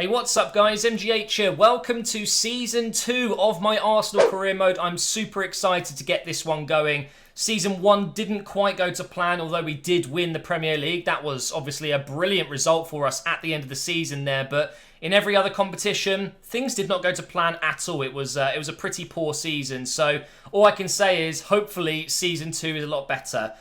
Hey, what's up guys, MGH here. Welcome to Season 2 of my Arsenal career mode. I'm super excited to get this one going. Season 1 didn't quite go to plan, although we did win the Premier League. That was obviously a brilliant result for us at the end of the season there, but in every other competition, things did not go to plan at all. It was a pretty poor season, so all I can say is hopefully Season 2 is a lot better.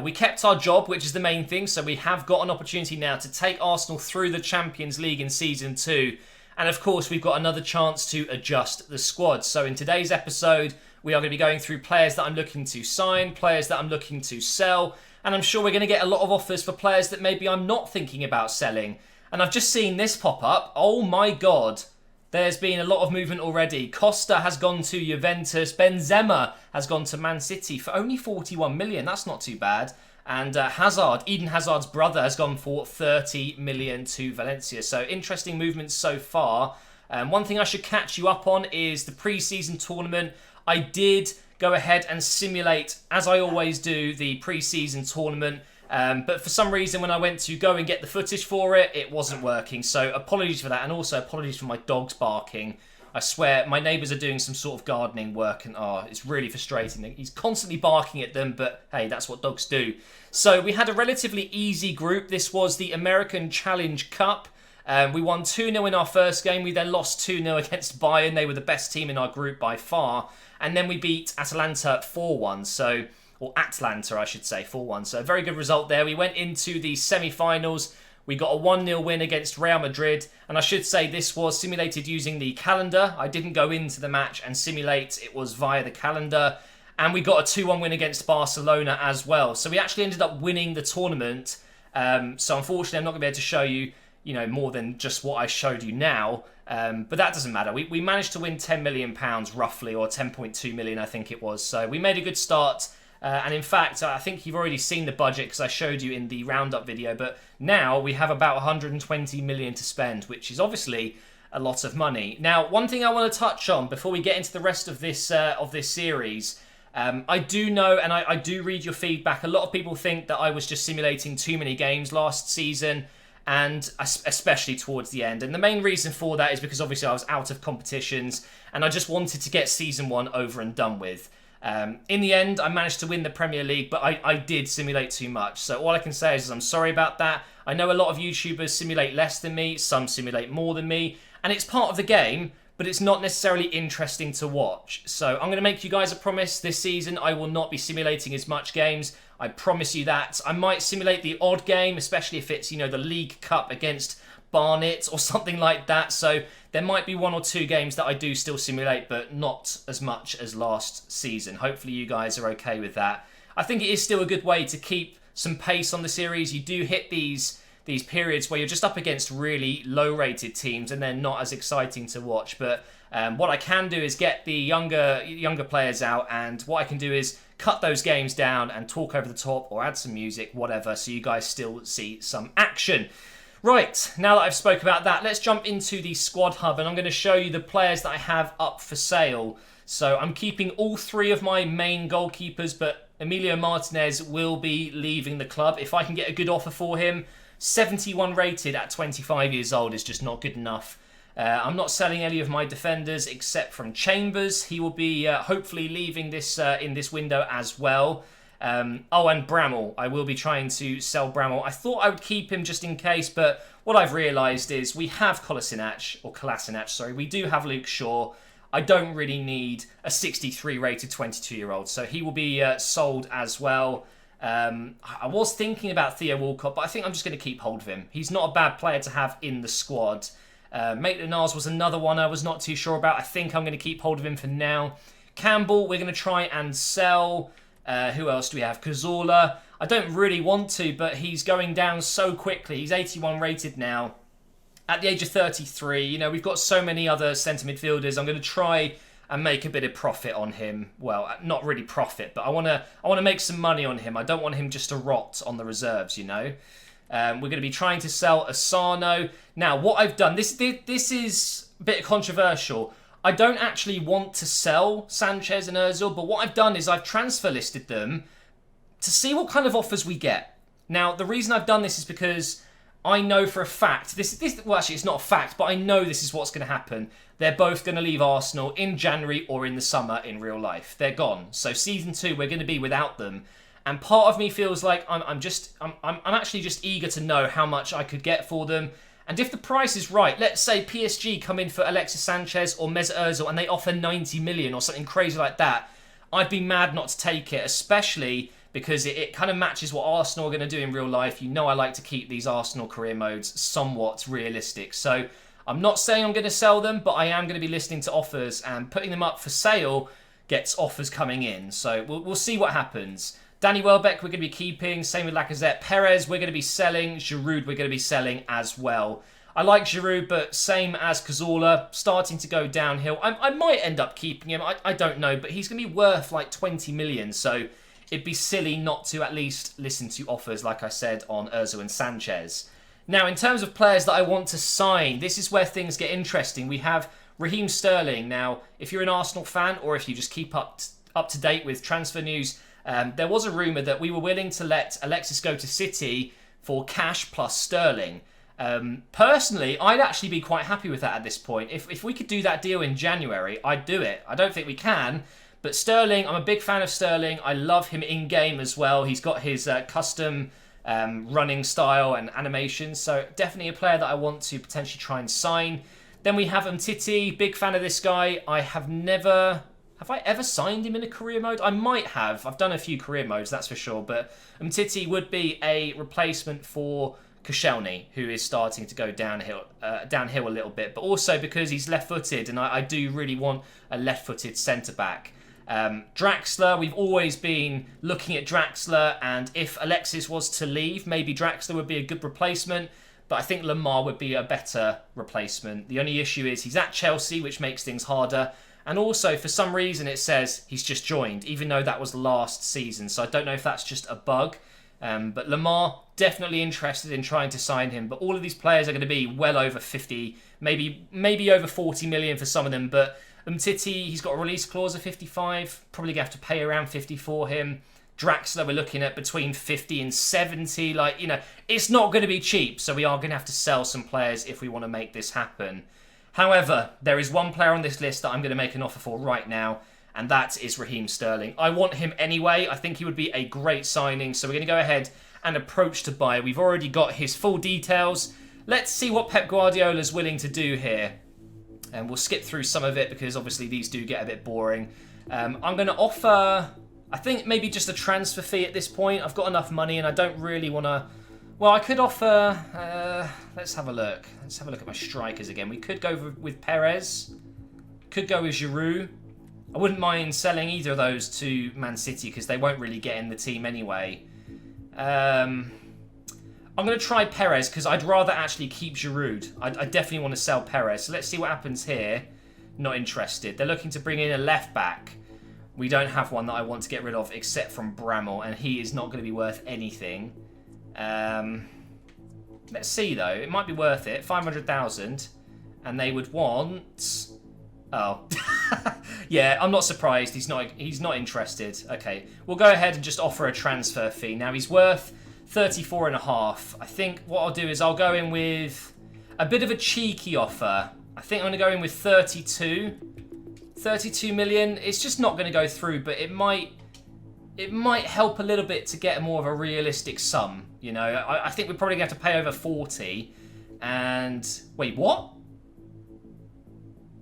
We kept our job, which is the main thing, so we have got an opportunity now to take Arsenal through the Champions League in Season 2. And of course, we've got another chance to adjust the squad. So in today's episode, we are going to be going through players that I'm looking to sign, players that I'm looking to sell, and I'm sure we're going to get a lot of offers for players that maybe I'm not thinking about selling. And I've just seen this pop up. Oh my God. There's been a lot of movement already. Costa has gone to Juventus. Benzema has gone to Man City for only 41 million. That's not too bad. And Hazard, Eden Hazard's brother, has gone for 30 million to Valencia. So interesting movements so far. One thing I should catch you up on is the Preseason Tournament. I did go ahead and simulate, as I always do, the Preseason Tournament. But for some reason, when I went to go and get the footage for it, it wasn't working. So apologies for that, and also apologies for my dogs barking. I swear, my neighbours are doing some sort of gardening work, and it's really frustrating. He's constantly barking at them, but hey, that's what dogs do. So we had a relatively easy group. This was the American Challenge Cup. We won 2-0 in our first game. We then lost 2-0 against Bayern. They were the best team in our group by far. And then we beat Atalanta 4-1. Or Atlanta, I should say, 4-1. So a very good result there. We went into the semi-finals. We got a 1-0 win against Real Madrid. And I should say this was simulated using the calendar. I didn't go into the match and simulate. It was via the calendar. And we got a 2-1 win against Barcelona as well. So we actually ended up winning the tournament. So unfortunately, I'm not going to be able to show you, more than just what I showed you now. But that doesn't matter. We managed to win £10 million roughly, or 10.2 million, I think it was. So we made a good start. And in fact, I think you've already seen the budget because I showed you in the roundup video. But now we have about 120 million to spend, which is obviously a lot of money. Now, one thing I want to touch on before we get into the rest of this series, I do know, and I do read your feedback. A lot of people think that I was just simulating too many games last season, and especially towards the end. And the main reason for that is because obviously I was out of competitions, and I just wanted to get Season 1 over and done with. In the end, I managed to win the Premier League, but I did simulate too much. So all I can say is I'm sorry about that. I know a lot of YouTubers simulate less than me, some simulate more than me, and it's part of the game, but it's not necessarily interesting to watch. So I'm going to make you guys a promise this season. I will not be simulating as much games. I promise you that. I might simulate the odd game, especially if it's, the League Cup against Barnet or something like that. So there might be 1 or 2 games that I do still simulate, but not as much as last season. Hopefully you guys are okay with that. I think it is still a good way to keep some pace on the series. You do hit these periods where you're just up against really low-rated teams and they're not as exciting to watch. But what I can do is get the younger players out, and what I can do is cut those games down and talk over the top or add some music, whatever, so you guys still see some action. Right, now that I've spoke about that, let's jump into the squad hub, and I'm going to show you the players that I have up for sale. So I'm keeping all 3 of my main goalkeepers, but Emilio Martinez will be leaving the club. If I can get a good offer for him, 71 rated at 25 years old is just not good enough. I'm not selling any of my defenders except from Chambers. He will be hopefully leaving this in this window as well. And Bramall. I will be trying to sell Bramall. I thought I would keep him just in case, but what I've realised is we have Kolasinac, we do have Luke Shaw. I don't really need a 63 rated 22-year-old, so he will be sold as well. I was thinking about Theo Walcott, but I think I'm just going to keep hold of him. He's not a bad player to have in the squad. Maitland-Niles was another one I was not too sure about. I think I'm going to keep hold of him for now. Campbell, we're going to try and sell. Who else do we have? Cazorla. I don't really want to, but he's going down so quickly. He's 81 rated now. At the age of 33, we've got so many other centre midfielders. I'm going to try and make a bit of profit on him. Well, not really profit, but I want to make some money on him. I don't want him just to rot on the reserves, We're going to be trying to sell Asano. Now, what I've done, this is a bit controversial. I don't actually want to sell Sanchez and Ozil, but what I've done is I've transfer listed them to see what kind of offers we get. Now, the reason I've done this is because I know for a fact, well actually it's not a fact, but I know this is what's going to happen. They're both going to leave Arsenal in January or in the summer in real life. They're gone. So season 2, we're going to be without them. And part of me feels like I'm actually just eager to know how much I could get for them. And if the price is right, let's say PSG come in for Alexis Sanchez or Mesut Ozil and they offer 90 million or something crazy like that, I'd be mad not to take it, especially because it kind of matches what Arsenal are going to do in real life. You know I like to keep these Arsenal career modes somewhat realistic. So I'm not saying I'm going to sell them, but I am going to be listening to offers, and putting them up for sale gets offers coming in. So we'll see what happens. Danny Welbeck we're going to be keeping, same with Lacazette. Perez we're going to be selling, Giroud we're going to be selling as well. I like Giroud, but same as Cazorla, starting to go downhill. I might end up keeping him, I don't know, but he's going to be worth like 20 million, so it'd be silly not to at least listen to offers, like I said, on Ozil and Sanchez. Now, in terms of players that I want to sign, this is where things get interesting. We have Raheem Sterling. Now, if you're an Arsenal fan, or if you just keep up to date with transfer news, there was a rumour that we were willing to let Alexis go to City for cash plus Sterling. Personally, I'd actually be quite happy with that at this point. If we could do that deal in January, I'd do it. I don't think we can, but Sterling, I'm a big fan of Sterling. I love him in-game as well. He's got his custom running style and animations, so definitely a player that I want to potentially try and sign. Then we have Umtiti, big fan of this guy. Have I ever signed him in a career mode? I might have. I've done a few career modes, that's for sure, but Umtiti would be a replacement for Koscielny, who is starting to go downhill a little bit, but also because he's left-footed, and I do really want a left-footed centre-back. Draxler, we've always been looking at Draxler, and if Alexis was to leave, maybe Draxler would be a good replacement, but I think Lamar would be a better replacement. The only issue is he's at Chelsea, which makes things harder, and also for some reason it says he's just joined, even though that was last season, so I don't know if that's just a bug. But Lamar, definitely interested in trying to sign him, but all of these players are going to be well over 50, maybe over 40 million for some of them, but Umtiti, he's got a release clause of 55. Probably going to have to pay around 50 for him. Draxler, we're looking at between 50 and 70. It's not going to be cheap, so we are going to have to sell some players if we want to make this happen. However, there is one player on this list that I'm going to make an offer for right now, and that is Raheem Sterling. I want him anyway. I think he would be a great signing, so we're going to go ahead and approach to buy. We've already got his full details. Let's see what Pep Guardiola's willing to do here. And we'll skip through some of it because obviously these do get a bit boring. I'm going to offer, I think maybe just a transfer fee at this point. I've got enough money and I don't really want to... Well, I could offer... let's have a look. Let's have a look at my strikers again. We could go with Perez. Could go with Giroud. I wouldn't mind selling either of those to Man City because they won't really get in the team anyway. I'm going to try Perez because I'd rather actually keep Giroud. I definitely want to sell Perez. So let's see what happens here. Not interested. They're looking to bring in a left back. We don't have one that I want to get rid of except from Bramall, and he is not going to be worth anything. Let's see though. It might be worth it. 500,000, and they would want... Oh, yeah. I'm not surprised. He's not interested. Okay, we'll go ahead and just offer a transfer fee. Now he's worth 34.5. I think what I'll do is I'll go in with a bit of a cheeky offer. I think I'm going to go in with 32 million. It's just not going to go through, but it might help a little bit to get more of a realistic sum. You know, I think we're probably going to have to pay over 40. And wait, what?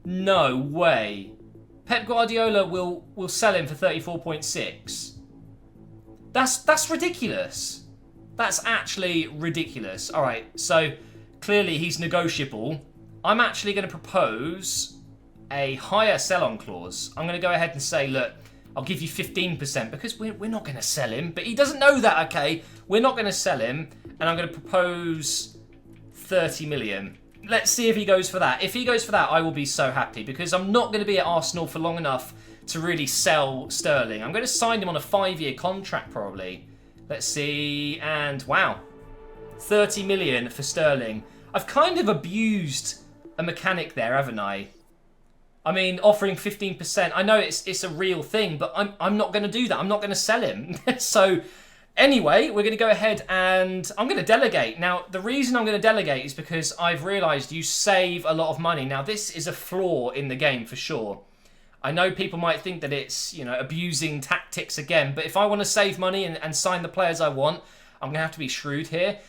No way. Pep Guardiola will sell him for 34.6. That's ridiculous. That's actually ridiculous. All right, so clearly he's negotiable. I'm actually going to propose a higher sell-on clause. I'm going to go ahead and say, look, I'll give you 15% because we're not going to sell him. But he doesn't know that, okay? We're not going to sell him, and I'm going to propose 30 million. Let's see if he goes for that. If he goes for that, I will be so happy because I'm not going to be at Arsenal for long enough to really sell Sterling. I'm going to sign him on a 5-year contract probably. Let's see, and wow, 30 million for Sterling. I've kind of abused a mechanic there, haven't I? I mean, offering 15%. I know it's a real thing, but I'm not going to do that. I'm not going to sell him. So Anyway, we're going to go ahead and I'm going to delegate. Now, the reason I'm going to delegate is because I've realised you save a lot of money. Now, this is a flaw in the game for sure. I know people might think that it's, abusing tactics again, but if I want to save money and sign the players I want, I'm going to have to be shrewd here.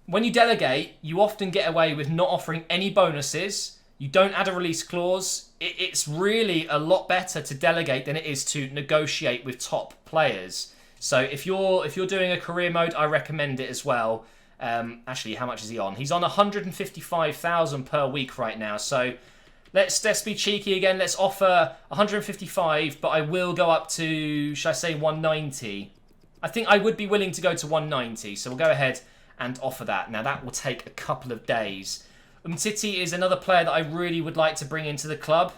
When you delegate, you often get away with not offering any bonuses. You don't add a release clause. It's really a lot better to delegate than it is to negotiate with top players. So if you're doing a career mode, I recommend it as well. Actually, how much is he on? He's on 155,000 per week right now. So let's be cheeky again. Let's offer 155, but I will go up to, should I say 190? I think I would be willing to go to 190. So we'll go ahead and offer that. Now that will take a couple of days. Umtiti is another player that I really would like to bring into the club.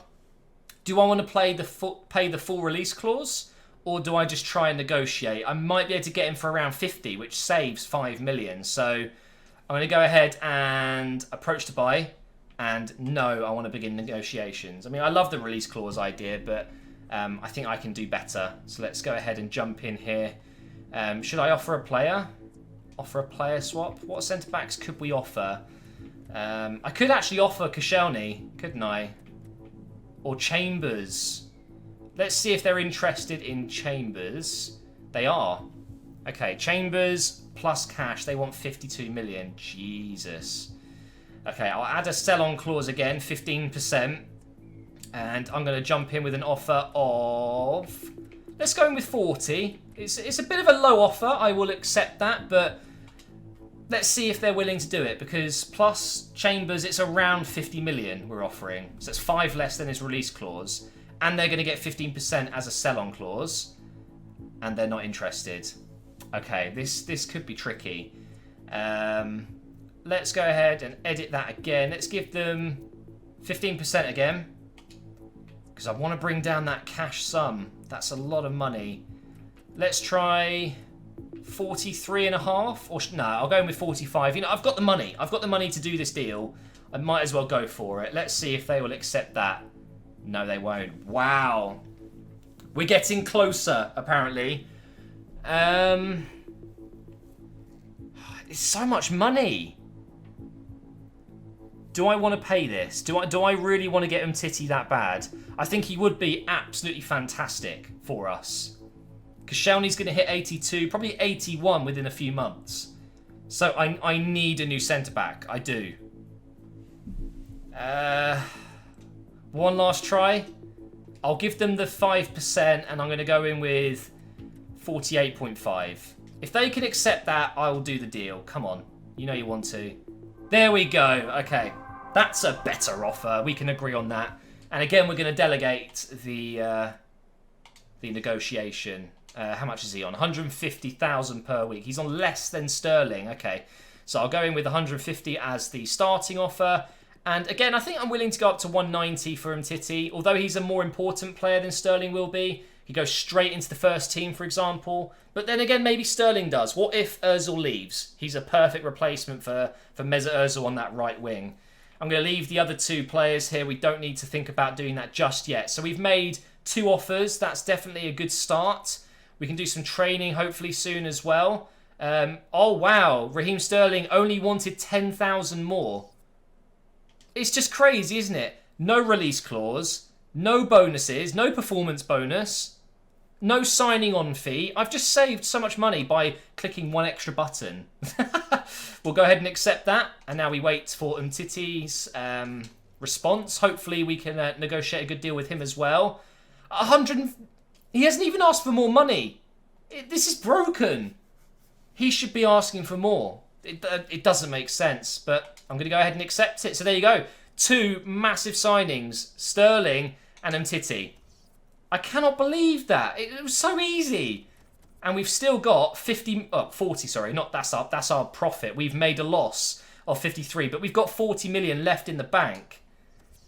Do I want to pay the full release clause? Or do I just try and negotiate? I might be able to get him for around 50, which saves 5 million. So I'm going to go ahead and approach to buy. And no, I want to begin negotiations. I mean, I love the release clause idea, but I think I can do better. So let's go ahead and jump in here. Should I offer a player? Offer a player swap? What centre-backs could we offer? I could actually offer Koscielny, couldn't I? Or Chambers. Let's see if they're interested in Chambers. They are. Okay, Chambers plus cash. They want 52 million. Jesus. Okay, I'll add a sell-on clause again, 15%. And I'm going to jump in with an offer of... Let's go in with 40. It's a bit of a low offer. I will accept that, but let's see if they're willing to do it. Because plus Chambers, it's around 50 million we're offering. So it's 5 less than his release clause. And they're going to get 15% as a sell-on clause. And they're not interested. Okay, this could be tricky. Let's go ahead and edit that again. Let's give them 15% again. Because I want to bring down that cash sum. That's a lot of money. Let's try 43.5. Or no, I'll go in with 45. I've got the money. I've got the money to do this deal. I might as well go for it. Let's see if they will accept that. No, they won't. Wow. We're getting closer, apparently. It's so much money. Do I want to pay this? Do I really want to get Umtiti that bad? I think he would be absolutely fantastic for us. Koscielny's going to hit 82, probably 81 within a few months. So I need a new centre-back. I do. One last try. I'll give them the 5% and I'm going to go in with 48.5. If they can accept that, I will do the deal. Come on. You know you want to. There we go. Okay. That's a better offer. We can agree on that. And again, we're going to delegate the negotiation. How much is he on? 150,000 per week. He's on less than Sterling. Okay. So I'll go in with 150 as the starting offer. And again, I think I'm willing to go up to 190 for Umtiti. Although he's a more important player than Sterling will be. He goes straight into the first team, for example. But then again, maybe Sterling does. What if Ozil leaves? He's a perfect replacement for Mesut Ozil on that right wing. I'm going to leave the other two players here. We don't need to think about doing that just yet. So we've made 2 offers. That's definitely a good start. We can do some training hopefully soon as well. Oh, wow. Raheem Sterling only wanted 10,000 more. It's just crazy, isn't it? No release clause, no bonuses, no performance bonus, no signing on fee. I've just saved so much money by clicking one extra button. We'll go ahead and accept that. And now we wait for Umtiti's response. Hopefully we can negotiate a good deal with him as well. 100... He hasn't even asked for more money. This is broken. He should be asking for more. It doesn't make sense, but I'm going to go ahead and accept it. So there you go. 2 massive signings, Sterling and Umtiti. I cannot believe that. It was so easy. And we've still got 40, sorry. That's our profit. We've made a loss of 53, but we've got 40 million left in the bank.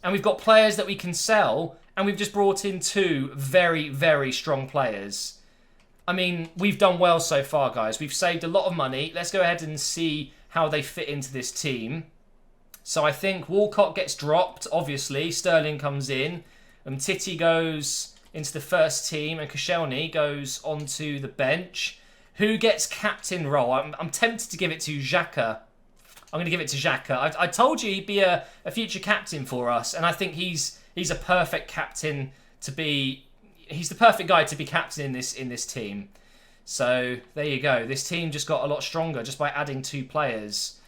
And we've got players that we can sell, and we've just brought in 2 very, very strong players. I mean, we've done well so far, guys. We've saved a lot of money. Let's go ahead and see how they fit into this team. So I think Walcott gets dropped, obviously. Sterling comes in. Umtiti goes into the first team, and Koscielny goes onto the bench. Who gets captain role? I'm tempted to give it to Xhaka. I'm going to give it to Xhaka. I told you he'd be a future captain for us, and I think he's a perfect captain to be. He's the perfect guy to be captain in this team. So there you go. This team just got a lot stronger just by adding 2 players.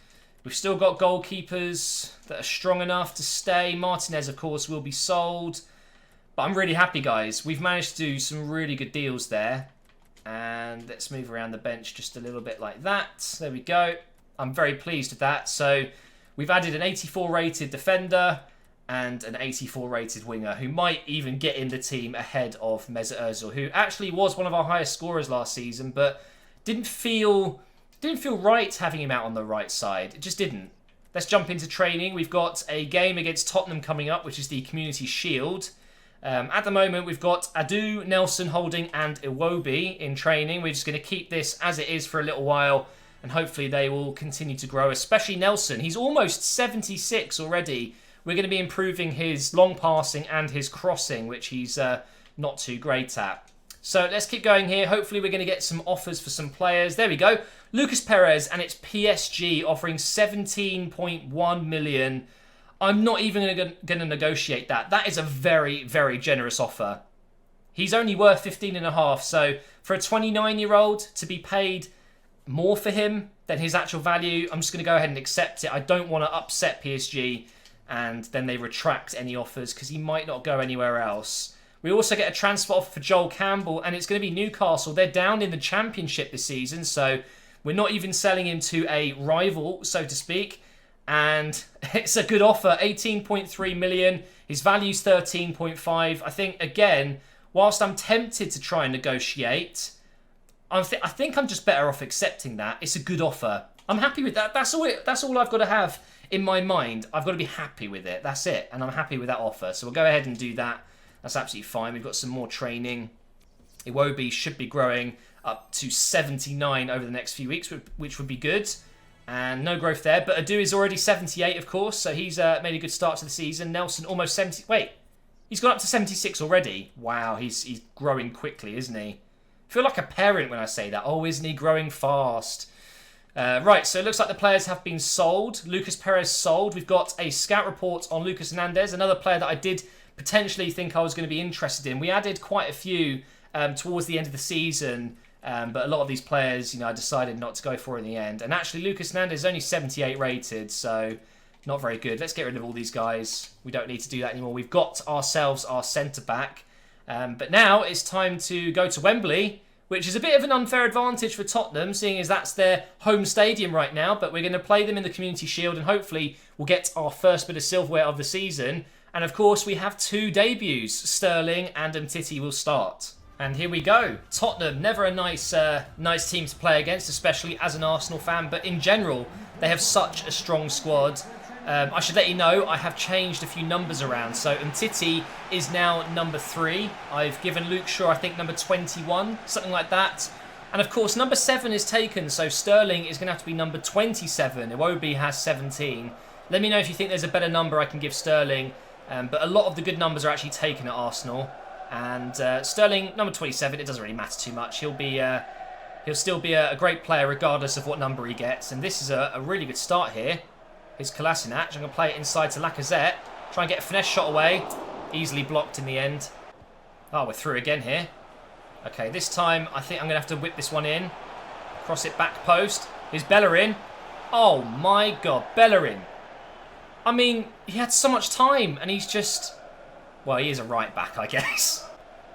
We've still got goalkeepers that are strong enough to stay. Martinez, of course, will be sold. But I'm really happy, guys. We've managed to do some really good deals there. And let's move around the bench just a little bit like that. There we go. I'm very pleased with that. So we've added an 84 rated defender and an 84 rated winger who might even get in the team ahead of Mesut Ozil, who actually was one of our highest scorers last season, but didn't feel right having him out on the right side. It just didn't. Let's jump into training. We've got a game against Tottenham coming up, which is the Community Shield. At the moment, we've got Adu, Nelson, Holding, and Iwobi in training. We're just going to keep this as it is for a little while, and hopefully they will continue to grow, especially Nelson. He's almost 76 already. We're going to be improving his long passing and his crossing, which he's not too great at. So let's keep going here. Hopefully we're going to get some offers for some players. There we go. Lucas Perez, and it's PSG offering 17.1 million. I'm not even going to negotiate that. That is a very, very generous offer. He's only worth 15.5. So for a 29-year-old to be paid more for him than his actual value, I'm just going to go ahead and accept it. I don't want to upset PSG and then they retract any offers because he might not go anywhere else. We also get a transfer offer for Joel Campbell, and it's going to be Newcastle. They're down in the Championship this season, so we're not even selling him to a rival, so to speak. And it's a good offer, 18.3 million. His value's 13.5. I think, again, whilst I'm tempted to try and negotiate, I think I'm just better off accepting that. It's a good offer. I'm happy with that. That's all I've got to have in my mind. I've got to be happy with it. That's it. And I'm happy with that offer. So we'll go ahead and do that. That's absolutely fine. We've got some more training. Iwobi should be growing up to 79 over the next few weeks, which would be good. And no growth there. But Adu is already 78, of course. So he's made a good start to the season. Nelson almost 70. Wait, he's gone up to 76 already. Wow, he's growing quickly, isn't he? I feel like a parent when I say that. Oh, isn't he growing fast? Right, so it looks like the players have been sold. Lucas Perez sold. We've got a scout report on Lucas Hernandez, another player that I did potentially think I was going to be interested in. We added quite a few towards the end of the season, but a lot of these players, I decided not to go for in the end. And actually, Lucas Hernandez is only 78 rated, so not very good. Let's get rid of all these guys. We don't need to do that anymore. We've got ourselves our centre-back. But now it's time to go to Wembley, which is a bit of an unfair advantage for Tottenham, seeing as that's their home stadium right now. But we're going to play them in the Community Shield, and hopefully we'll get our first bit of silverware of the season. And of course, we have 2 debuts. Sterling and Umtiti will start. And here we go. Tottenham, never a nice team to play against, especially as an Arsenal fan. But in general, they have such a strong squad. I should let you know, I have changed a few numbers around. So Umtiti is now number 3. I've given Luke Shaw, I think, number 21, something like that. And of course, number 7 is taken, so Sterling is going to have to be number 27. Iwobi has 17. Let me know if you think there's a better number I can give Sterling. But a lot of the good numbers are actually taken at Arsenal. And Sterling, number 27, it doesn't really matter too much. He'll still be a great player regardless of what number he gets. And this is a really good start here. Here's Kolasinac. I'm going to play it inside to Lacazette. Try and get a finesse shot away. Easily blocked in the end. Oh, we're through again here. Okay, this time I think I'm going to have to whip this one in. Cross it back post. Here's Bellerin. Oh my God, Bellerin. I mean, he had so much time and he's just... Well, he is a right back, I guess.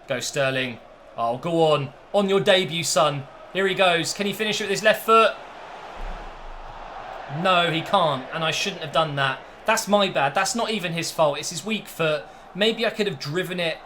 Go Sterling. Oh, go on. On your debut, son. Here he goes. Can he finish it with his left foot? No, he can't, and I shouldn't have done that. That's my bad. That's not even his fault. It's his weak foot. Maybe I could have driven it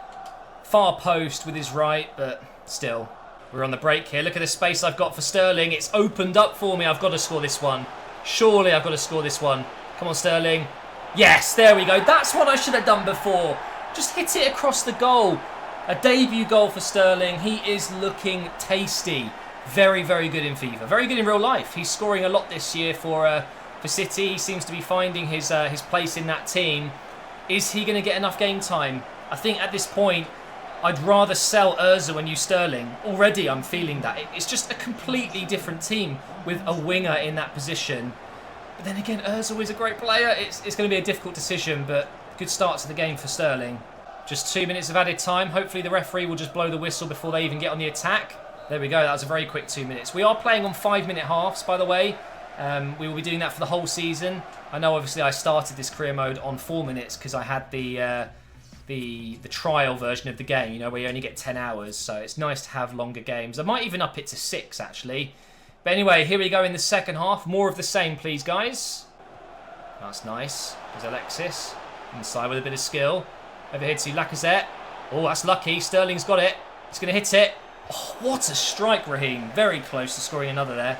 far post with his right, but still. We're on the break here. Look at the space I've got for Sterling. It's opened up for me. I've got to score this one. Surely I've got to score this one. Come on, Sterling. Yes, there we go. That's what I should have done before. Just hit it across the goal. A debut goal for Sterling. He is looking tasty. Very, very good in FIFA. Very good in real life. He's scoring a lot this year for City. He seems to be finding his place in that team. Is he going to get enough game time? I think at this point, I'd rather sell Ozil and you Sterling. Already I'm feeling that. It's just a completely different team with a winger in that position. But then again, Ozil is a great player. It's going to be a difficult decision, but good start to the game for Sterling. Just 2 minutes of added time. Hopefully the referee will just blow the whistle before they even get on the attack. There we go. That was a very quick 2 minutes. We are playing on 5-minute halves, by the way. We will be doing that for the whole season. I know, obviously, I started this career mode on 4 minutes because I had the trial version of the game, you know, where you only get 10 hours. So it's nice to have longer games. I might even up it to 6, actually. But anyway, here we go in the second half. More of the same, please, guys. That's nice. There's Alexis. Inside with a bit of skill. Over here to Lacazette. Oh, that's lucky. Sterling's got it. He's going to hit it. Oh, what a strike, Raheem. Very close to scoring another there.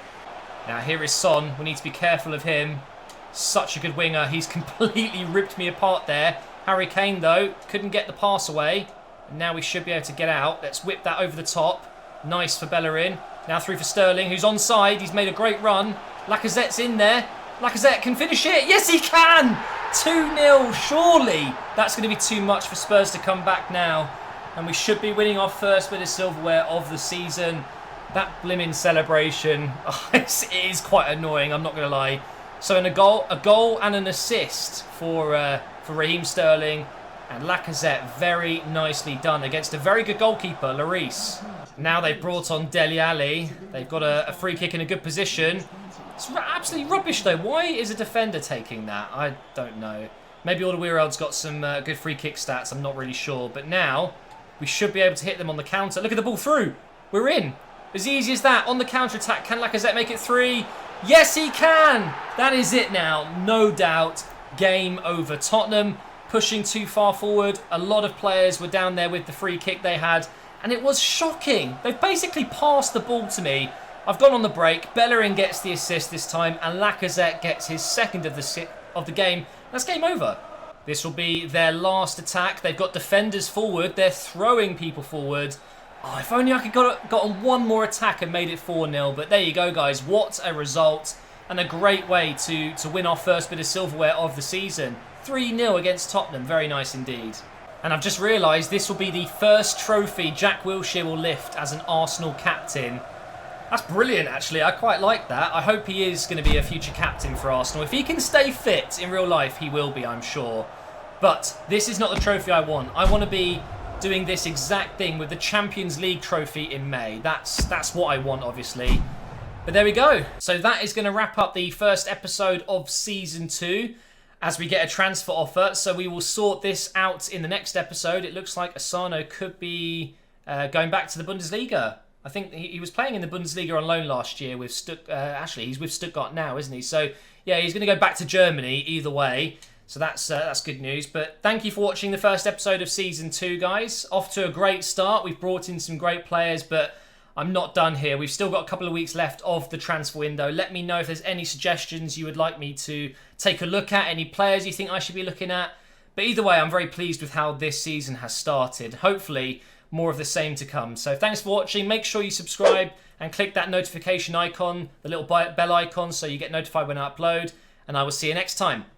Now, here is Son. We need to be careful of him. Such a good winger. He's completely ripped me apart there. Harry Kane, though, couldn't get the pass away. And now we should be able to get out. Let's whip that over the top. Nice for Bellerin. Now through for Sterling, who's onside. He's made a great run. Lacazette's in there. Lacazette can finish it. Yes, he can! 2-0, surely. That's going to be too much for Spurs to come back now. And we should be winning our first bit of silverware of the season. That blimmin' celebration, it is quite annoying, I'm not going to lie. So a goal and an assist for Raheem Sterling. And Lacazette, very nicely done against a very good goalkeeper, Lloris. Now they've brought on Dele Alli. They've got a free kick in a good position. It's absolutely rubbish, though. Why is a defender taking that? I don't know. Maybe Alderweireld's got some good free kick stats. I'm not really sure. But now we should be able to hit them on the counter. Look at the ball through. We're in. As easy as that. On the counter-attack. Can Lacazette make it 3? Yes, he can. That is it now. No doubt. Game over. Tottenham pushing too far forward. A lot of players were down there with the free kick they had. And it was shocking. They've basically passed the ball to me. I've gone on the break. Bellerin gets the assist this time. And Lacazette gets his second of the game. That's game over. This will be their last attack. They've got defenders forward. They're throwing people forward. Oh, if only I could got on one more attack and made it 4-0. But there you go, guys. What a result. And a great way to win our first bit of silverware of the season. 3-0 against Tottenham. Very nice indeed. And I've just realised this will be the first trophy Jack Wilshere will lift as an Arsenal captain. That's brilliant, actually. I quite like that. I hope he is going to be a future captain for Arsenal. If he can stay fit in real life, he will be, I'm sure. But this is not the trophy I want. I want to be doing this exact thing with the Champions League trophy in May. That's what I want, obviously. But there we go. So that is going to wrap up the first episode of Season 2 as we get a transfer offer. So we will sort this out in the next episode. It looks like Asano could be going back to the Bundesliga. I think he was playing in the Bundesliga on loan last year with actually, he's with Stuttgart now, isn't he? So, yeah, he's going to go back to Germany either way. So that's good news. But thank you for watching the first episode of Season 2, guys. Off to a great start. We've brought in some great players, but I'm not done here. We've still got a couple of weeks left of the transfer window. Let me know if there's any suggestions you would like me to take a look at, any players you think I should be looking at. But either way, I'm very pleased with how this season has started. Hopefully, more of the same to come. So thanks for watching. Make sure you subscribe and click that notification icon, the little bell icon, so you get notified when I upload. And I will see you next time.